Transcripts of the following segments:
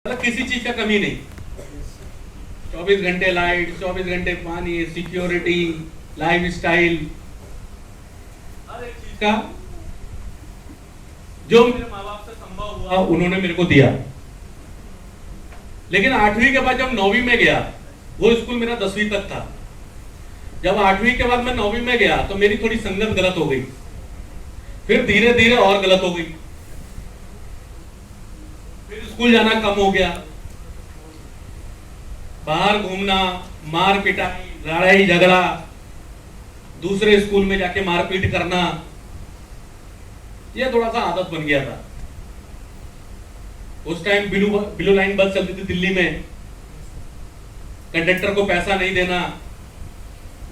मतलब किसी चीज का कमी नहीं, 24 घंटे लाइट, 24 घंटे पानी, सिक्योरिटी, लाइफ स्टाइल, हर एक चीज का जो मेरे माँ बाप से संभव हुआ उन्होंने मेरे को दिया। लेकिन 8वीं के बाद जब 9वीं में गया, वो स्कूल मेरा 10वीं तक था। जब 8वीं के बाद मैं 9वीं में गया तो मेरी थोड़ी संगत गलत हो गई, फिर धीरे धीरे और गलत हो गई, फिर स्कूल जाना कम हो गया, बाहर घूमना, मार पिटाई, लड़ाई झगड़ा, दूसरे स्कूल में जाके मारपीट करना, ये थोड़ा सा आदत बन गया था। उस टाइम बिलो लाइन बस चलती थी दिल्ली में, कंडक्टर को पैसा नहीं देना,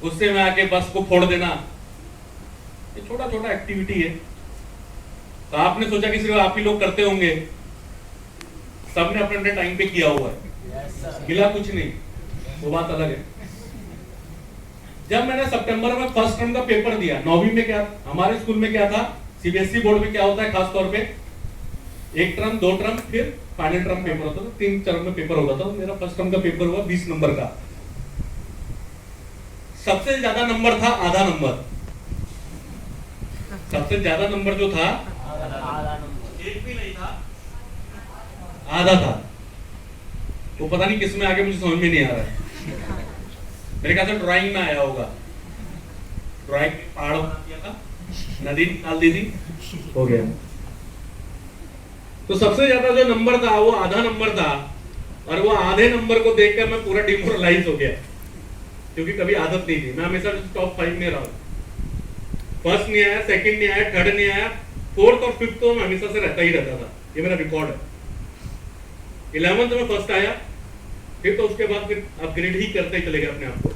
गुस्से में आके बस को फोड़ देना, ये छोटा छोटा एक्टिविटी है। तो आपने सोचा कि सिर्फ आप ही लोग करते होंगे, सबने अपने अपने टाइम पे किया हुआ है, मिला कुछ नहीं, वो बात अलग है। जब मैंने सितंबर में फर्स्ट टर्म का पेपर दिया, 9वीं में क्या हमारे स्कूल में क्या था, सीबीएसई बोर्ड में क्या होता है खास तौर पे, 1 टर्म 2 टर्म फिर फाइनल टर्म पेपर होता था, 3 टर्म में पेपर होता था। मेरा फर्स्ट टर्म का पेपर हुआ 20 नंबर का, सबसे ज्यादा नंबर था आधा नंबर, सबसे ज्यादा नंबर जो था एक भी नहीं था, आधा था। वो पता नहीं किस में आगे, मुझे समझ में नहीं आ रहा है। मेरे ख्याल से ड्राइंग में आया होगा, ड्राइंग पहाड़ बना दिया था, नदी निकाल दी थी, हो गया। तो सबसे ज्यादा जो नंबर था वो आधा नंबर था, और वो आधे नंबर को देखकर मैं पूरा डिमोरलाइज हो गया, क्योंकि कभी आदत नहीं थी। मैं हमेशा टॉप 5 में रहा, फर्स्ट नहीं आया, सेकंड नहीं आया, थर्ड नहीं आया, फोर्थ और फिफ्थ तो मैं हमेशा से रहता ही रहता था, ये मेरा रिकॉर्ड है। 11th में फर्स्ट आया, फिर तो उसके बाद फिर अपग्रेड ही करते चले गए अपने आप को।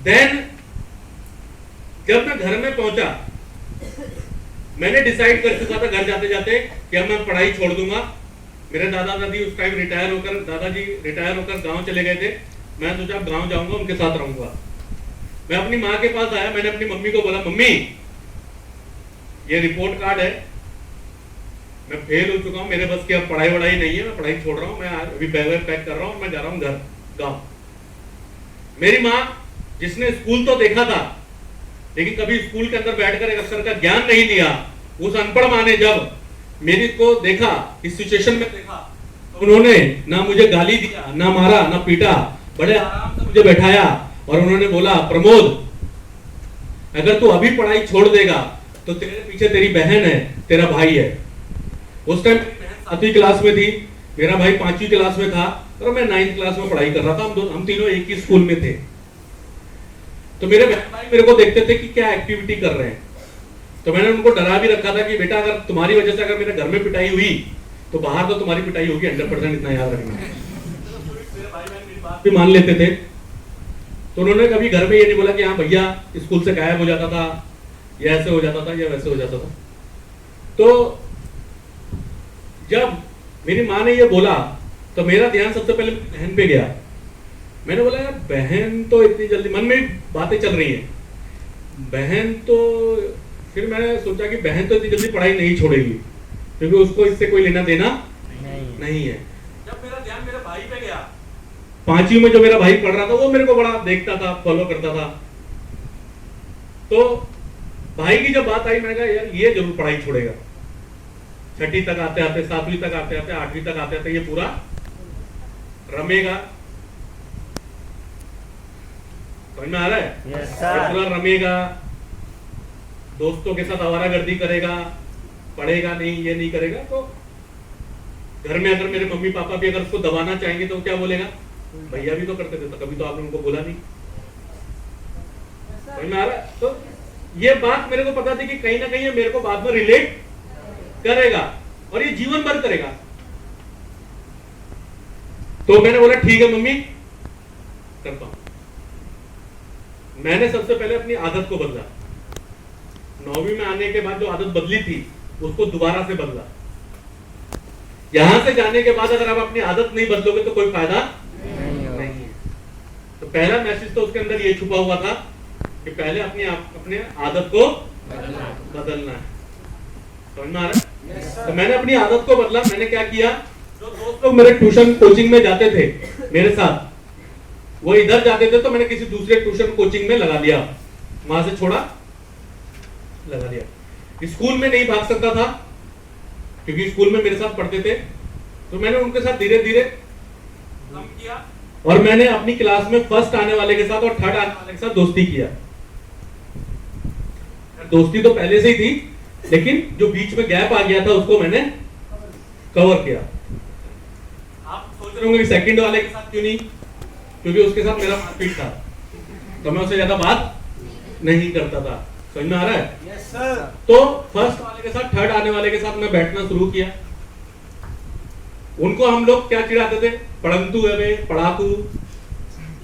देन जब मैं घर में पहुंचा, मैंने डिसाइड कर चुका था घर जाते जाते कि अब मैं पढ़ाई छोड़ दूंगा। मेरे दादा दादी उस टाइम दादाजी रिटायर होकर गांव चले गए थे। मैं सोचा अब गांव जाऊंगा, उनके साथ रहूंगा। मैं अपनी माँ के पास आया, मैंने अपनी मम्मी को बोला, मम्मी ये रिपोर्ट कार्ड है, मैं फेल हो चुका हूँ, मेरे बस की अब पढ़ाई वढ़ाई नहीं है, मैं पढ़ाई छोड़ रहा हूँ, मैं अभी बैग पैक कर रहा हूँ, मैं जा रहा हूँ घर गाँव। मेरी माँ, जिसने स्कूल तो देखा था लेकिन कभी स्कूल के अंदर बैठकर एक अक्षर का ज्ञान नहीं लिया, उस अनपढ़ माँ ने जब मेरी को देखा, इस सिचुएशन में देखा, तो उन्होंने ना मुझे गाली दिया, ना मारा, ना पीटा, बड़े आराम से मुझे बैठाया और उन्होंने बोला, प्रमोद अगर तू अभी पढ़ाई छोड़ देगा तो तेरे पीछे तेरी बहन है, तेरा भाई है। उस टाइम मेरी बहन 7वीं क्लास में थी, मेरा भाई 5वीं क्लास में था और मैं 9th क्लास में पढ़ाई कर रहा था। हम तीनों एक ही स्कूल में थे। तो मेरे बहन भाई मेरे को देखते थे कि क्या एक्टिविटी कर रहे हैं, तो मैंने उनको डरा भी रखा था कि बेटा अगर तुम्हारी वजह से अगर मेरे घर में पिटाई हुई तो बाहर तो तुम्हारी पिटाई होगी 100%, इतना याद रखना। मेरे भाई बहन मेरी बात भी मान लेते थे, तो उन्होंने कभी घर में ये नहीं बोला कि हाँ भैया स्कूल से गायब हो जाता था, या ऐसे हो जाता था, या वैसे हो जाता था। तो जब मेरी माँ ने ये बोला तो मेरा ध्यान सबसे पहले बहन पे गया। मैंने बोला यार बहन तो इतनी जल्दी, मन में बातें चल रही हैं, बहन तो, फिर मैंने सोचा कि बहन तो इतनी जल्दी पढ़ाई नहीं छोड़ेगी क्योंकि उसको इससे कोई लेना देना नहीं है। जब मेरा ध्यान मेरे भाई पे गया, 5वीं में जो मेरा भाई पढ़ रहा था वो मेरे को बड़ा देखता था, फॉलो करता था, तो भाई की जब बात आई मैंने कहा यार ये जरूर पढ़ाई छोड़ेगा। 6ठी तक आते आते, 7वीं तक आते आते, 8वीं तक आते आते ये पूरा रमेगा, समझ में आ रहा है? yes, ये पूरा रमेगा, दोस्तों के साथ आवारागर्दी करेगा, पढ़ेगा नहीं, ये नहीं करेगा। तो घर में अगर मेरे मम्मी पापा भी अगर उसको दबाना चाहेंगे तो क्या बोलेगा, भैया भी तो करते थे, तो कभी तो आपने उनको बोला नहीं। समझ में आ रहा है? तो ये बात मेरे को पता थी कि कहीं ना कहीं मेरे को बाद में रिलेट करेगा और ये जीवन भर करेगा। तो मैंने बोला ठीक है मम्मी, करता हूं। मैंने सबसे पहले अपनी आदत को बदला। 9वीं में आने के बाद जो आदत बदली थी उसको दोबारा से बदला। यहां से जाने के बाद अगर आप अपनी आदत नहीं बदलोगे तो कोई फायदा नहीं है। तो पहला मैसेज तो उसके अंदर ये छुपा हुआ था कि पहले अपने आदत को बदलना है। समझ में आ रहा है? तो मैंने अपनी आदत को बदला। मैंने क्या किया, जो दोस्त लोग मेरे ट्यूशन कोचिंग में जाते थे मेरे साथ, वो इधर जाते थे तो मैंने किसी दूसरे ट्यूशन कोचिंग में लगा दिया, वहां से छोड़ा, लगा दिया। स्कूल में नहीं भाग सकता था क्योंकि स्कूल में मेरे साथ पढ़ते थे, तो मैंने उनके साथ धीरे धीरे कम किया और मैंने अपनी क्लास में फर्स्ट आने वाले के साथ और थर्ड आने वाले के साथ दोस्ती किया। दोस्ती तो पहले से ही थी, लेकिन जो बीच में गैप आ गया था उसको मैंने कवर किया। आप सोच रहे होंगे कि सेकंड वाले के साथ क्यों नहीं, क्योंकि उसके साथ मेरा मारपीट था, तो मैं उससे ज्यादा बात नहीं करता था। समझ में आ रहा है? Yes sir. तो फर्स्ट वाले के साथ थर्ड आने वाले के साथ मैं बैठना शुरू किया। उनको हम लोग क्या चिढ़ाते थे, पढ़ंतु है बे, पढ़ाकू,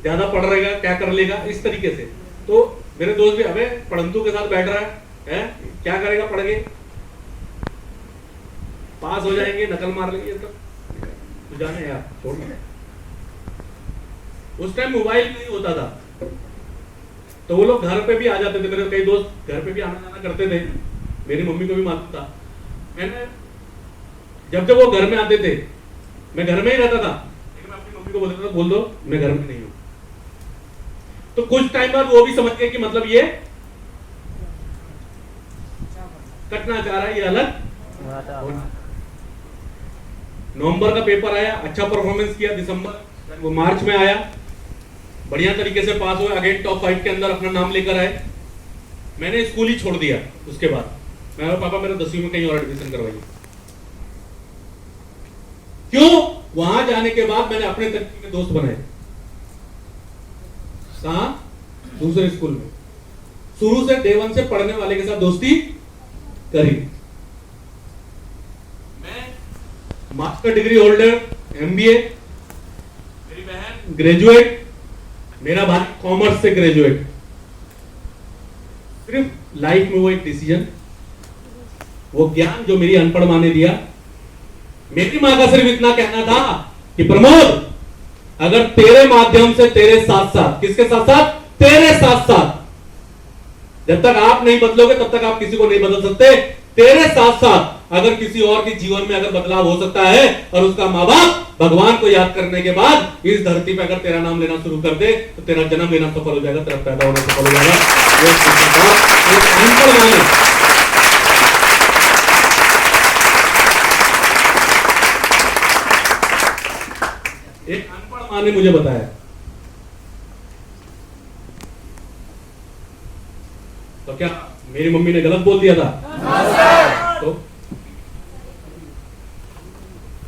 ज्यादा पढ़ रहेगा क्या कर लेगा, इस तरीके से। तो मेरे दोस्त भी, अबे पढ़ंतु के साथ बैठ रहा है क्या करेगा पढ़ के, पास हो जाएंगे, नकल मार लेंगे, तो जाने यार छोड़ना। उस टाइम मोबाइल नहीं होता था, तो वो लोग घर पे भी आ जाते थे। मेरे कई दोस्त घर पे भी आना जाना करते थे, मेरी मम्मी को भी मालूम था। मैंने जब वो घर में आते थे, मैं घर में ही रहता था, लेकिन मैं अपनी मम्मी को बोलता था बोल दो मैं घर में नहीं हूं। तो कुछ टाइम बाद वो भी समझ गए कि मतलब ये कटना चाह रहा है, ये अलग। नवंबर का पेपर आया, अच्छा परफॉर्मेंस किया। दिसंबर वो मार्च में आया, बढ़िया तरीके से पास हुए, अगेन टॉप 5 के अंदर अपना नाम लेकर आए। मैंने स्कूल ही छोड़ दिया। उसके बाद मैं पापा मेरा 10वीं में कहीं और एडमिशन करवाइए। क्यों? वहां जाने के बाद मैंने अपने तरीके के दोस्त बनाए। कहां? दूसरे स्कूल में। शुरू से डे 1 से पढ़ने वाले के साथ दोस्ती करी। मैं मास्टर डिग्री होल्डर, MBA, मेरी बहन ग्रेजुएट, मेरा भाई कॉमर्स से ग्रेजुएट। सिर्फ लाइफ में वो एक डिसीजन, वो ज्ञान जो मेरी अनपढ़ माँ ने दिया। मेरी माँ का सिर्फ इतना कहना था कि प्रमोद, अगर तेरे माध्यम से तेरे साथ साथ, किसके साथ साथ? तेरे साथ साथ, जब तक आप नहीं बदलोगे तब तक आप किसी को नहीं बदल सकते। तेरे साथ साथ अगर किसी और के जीवन में अगर बदलाव हो सकता है और उसका माँ बाप भगवान को याद करने के बाद इस धरती पे अगर तेरा नाम लेना शुरू कर दे तो तेरा जन्म लेना सफल हो जाएगा, तेरा पैदा होना सफल हो जाएगा। एक अनपढ़ माँ ने मुझे बताया। तो क्या मेरी मम्मी ने गलत बोल दिया था? तो